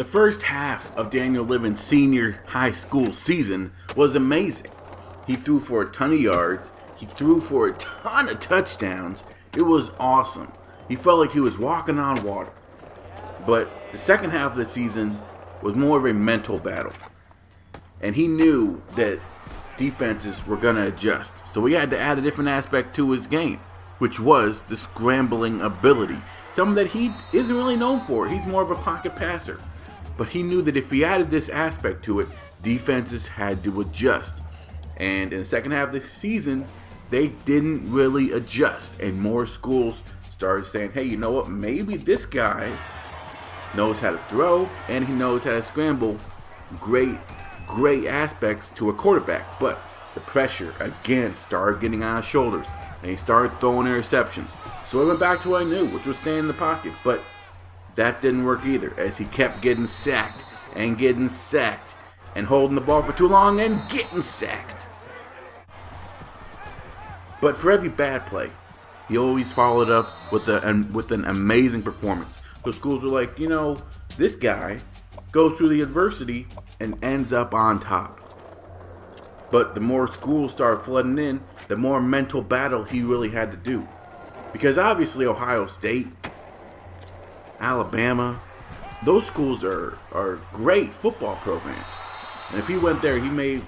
The first half of Daniel Livin's senior high school season was amazing. He threw for a ton of yards. He threw for a ton of touchdowns. It was awesome. He felt like he was walking on water. But the second half of the season was more of a mental battle. And he knew that defenses were going to adjust. So he had to add a different aspect to his game, which was the scrambling ability. Something that he isn't really known for. He's more of a pocket passer. But he knew that if he added this aspect to it, defenses had to adjust. And in the second half of the season, they didn't really adjust. And more schools started saying, hey, you know what? Maybe this guy knows how to throw and he knows how to scramble. Great aspects to a quarterback. But the pressure, again, started getting on his shoulders. And he started throwing interceptions. So he went back to what I knew, which was staying in the pocket. But that didn't work either, as he kept getting sacked and holding the ball for too long and getting sacked. But for every bad play, he always followed up with an amazing performance. So schools were like, you know, this guy goes through the adversity and ends up on top. But the more schools started flooding in, the more mental battle he really had to do. Because obviously Ohio State, Alabama, those schools are great football programs. And if he went there, he may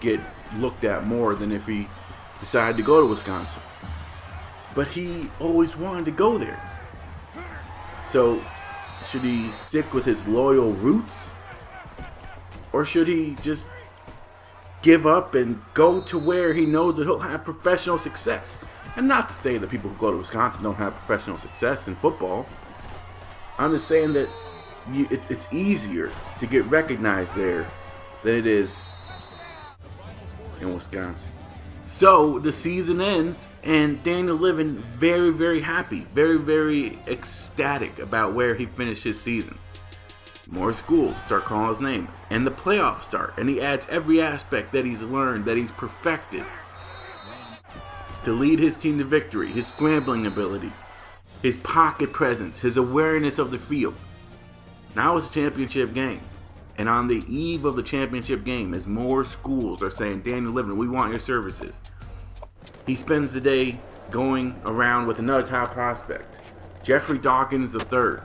get looked at more than if he decided to go to Wisconsin. But he always wanted to go there. So, should he stick with his loyal roots? Or should he just give up and go to where he knows that he'll have professional success? And not to say that people who go to Wisconsin don't have professional success in football. I'm just saying that it's easier to get recognized there than it is in Wisconsin. So the season ends, and Daniel Livin very, very happy, very, very ecstatic about where he finished his season. More schools start calling his name, and the playoffs start, and he adds every aspect that he's learned, that he's perfected, to lead his team to victory, his scrambling ability, his pocket presence, his awareness of the field. Now it's a championship game. And on the eve of the championship game, as more schools are saying, Daniel Livin, we want your services, he spends the day going around with another top prospect, Jeffrey Dawkins III,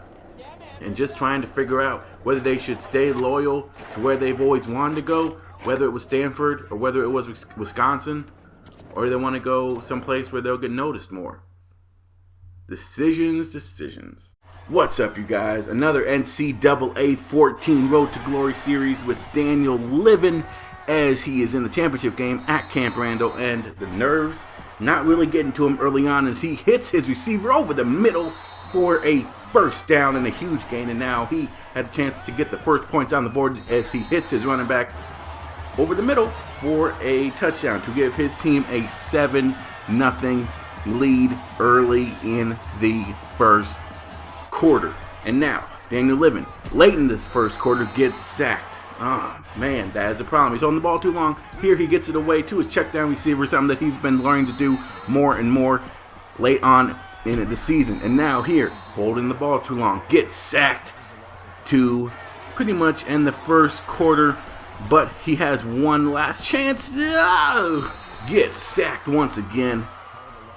and just trying to figure out whether they should stay loyal to where they've always wanted to go, whether it was Stanford or whether it was Wisconsin, or they want to go someplace where they'll get noticed more. Decisions. What's up, you guys? Another NCAA 14 Road to Glory series with Daniel Livin as he is in the championship game at Camp Randall, and the nerves not really getting to him early on as he hits his receiver over the middle for a first down and a huge gain, and now he had a chance to get the first points on the board as he hits his running back over the middle for a touchdown to give his team a 7-0 lead early in the first quarter. And now Daniel Livin, late in the first quarter, gets sacked. Oh man, that is a problem. He's holding the ball too long. Here he gets it away to his check down receiver, something that he's been learning to do more and more late on in the season. And now here, holding the ball too long, gets sacked to pretty much end the first quarter. But he has one last chance. Gets sacked once again.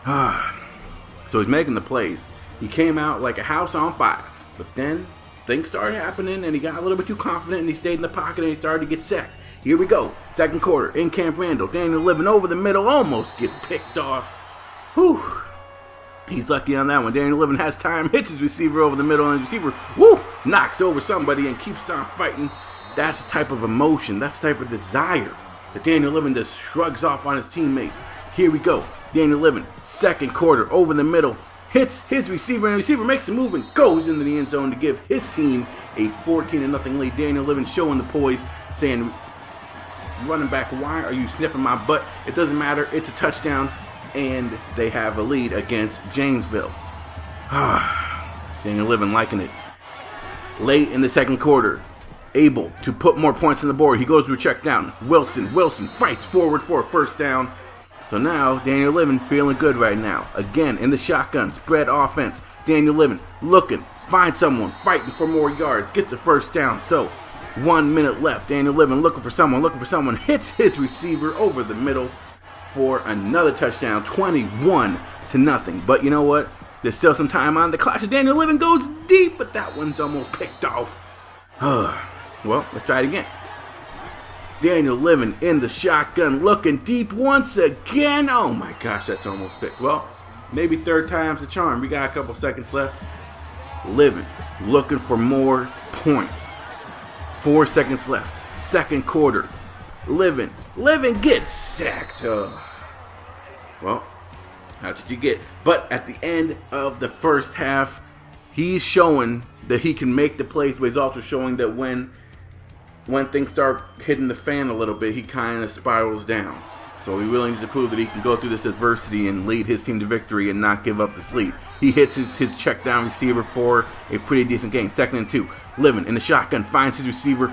So he's making the plays. He came out like a house on fire. But then things started happening and he got a little bit too confident and he stayed in the pocket and he started to get sacked. Here we go. Second quarter in Camp Randall. Daniel Livin over the middle, almost gets picked off. Whew. He's lucky on that one. Daniel Livin has time, hits his receiver over the middle, and his receiver, knocks over somebody and keeps on fighting. That's the type of emotion, that's the type of desire that Daniel Livin just shrugs off on his teammates. Here we go. Daniel Livin, second quarter, over the middle, hits his receiver, and the receiver makes a move and goes into the end zone to give his team a 14-0 lead. Daniel Livin showing the poise, saying, running back, why are you sniffing my butt? It doesn't matter, it's a touchdown, and they have a lead against Janesville. Daniel Livin liking it. Late in the second quarter, able to put more points on the board. He goes to a check down. Wilson fights forward for a first down. So now Daniel Livin feeling good right now. Again in the shotgun spread offense. Daniel Livin looking finds someone, fighting for more yards, gets the first down. So 1 minute left. Daniel Living looking for someone, hits his receiver over the middle for another touchdown, 21-0. But you know what? There's still some time on the clock. Daniel Living goes deep, but that one's almost picked off. Well, let's try it again. Daniel Living in the shotgun, looking deep once again. Oh my gosh, that's almost picked. Well, maybe third time's the charm. We got a couple seconds left. Living, looking for more points. 4 seconds left. Second quarter. Living gets sacked. Well, that's what you get. But at the end of the first half, he's showing that he can make the plays, but he's also showing that when things start hitting the fan a little bit, he kind of spirals down. So he really needs to prove that he can go through this adversity and lead his team to victory and not give up the lead. He hits his check down receiver for a pretty decent gain. 2nd and 2. Living in the shotgun finds his receiver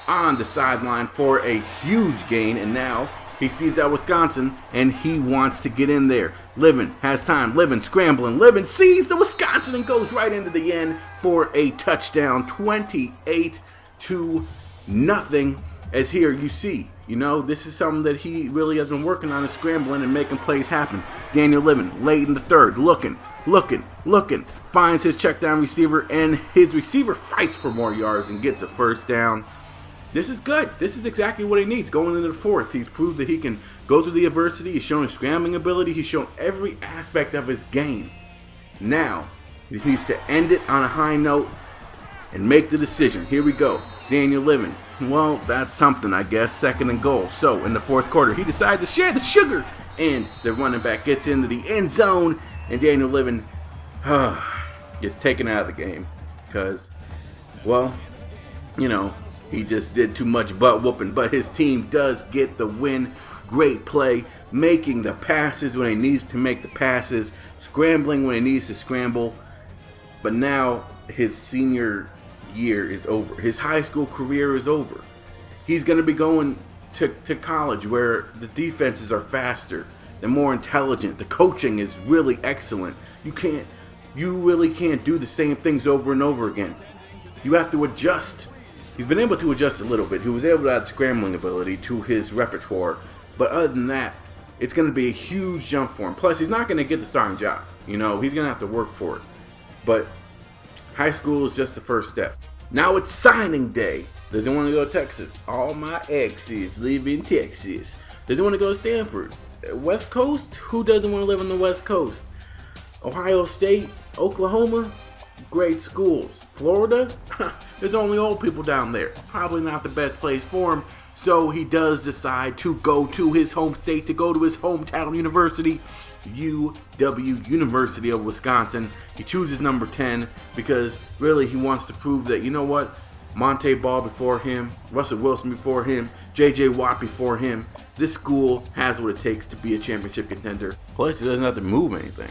on the sideline for a huge gain, and now he sees that Wisconsin and he wants to get in there. Living has time. Living scrambling. Living sees the Wisconsin and goes right into the end for a touchdown. 28-0. As here you see, this is something that he really has been working on, is scrambling and making plays happen. Daniel Living late in the third, looking, finds his check down receiver, and his receiver fights for more yards and gets a first down. This is good. This is exactly what he needs going into the fourth. He's proved that he can go through the adversity. He's shown his scrambling ability. He's shown every aspect of his game. Now, he needs to end it on a high note and make the decision. Here we go. Daniel Living. Well, that's something, I guess. 2nd and goal. So, in the fourth quarter, he decides to share the sugar. And the running back gets into the end zone. And Daniel Living gets taken out of the game. Because, he just did too much butt whooping. But his team does get the win. Great play. Making the passes when he needs to make the passes. Scrambling when he needs to scramble. But now, his senior year is over. His high school career is over. He's going to be going to college where the defenses are faster. They're more intelligent. The coaching is really excellent. You really can't do the same things over and over again. You have to adjust. He's been able to adjust a little bit. He was able to add scrambling ability to his repertoire. But other than that, it's going to be a huge jump for him. Plus, he's not going to get the starting job. He's going to have to work for it. But high school is just the first step. Now it's signing day. Doesn't want to go to Texas. All my exes live in Texas. Doesn't want to go to Stanford. West Coast? Who doesn't want to live on the West Coast? Ohio State? Oklahoma? Great schools. Florida? There's only old people down there. Probably not the best place for him. So he does decide to go to his home state, to go to his hometown university, UW, University of Wisconsin. He chooses number 10 because really he wants to prove that, Monte Ball before him, Russell Wilson before him, J.J. Watt before him. This school has what it takes to be a championship contender. Plus, he doesn't have to move anything.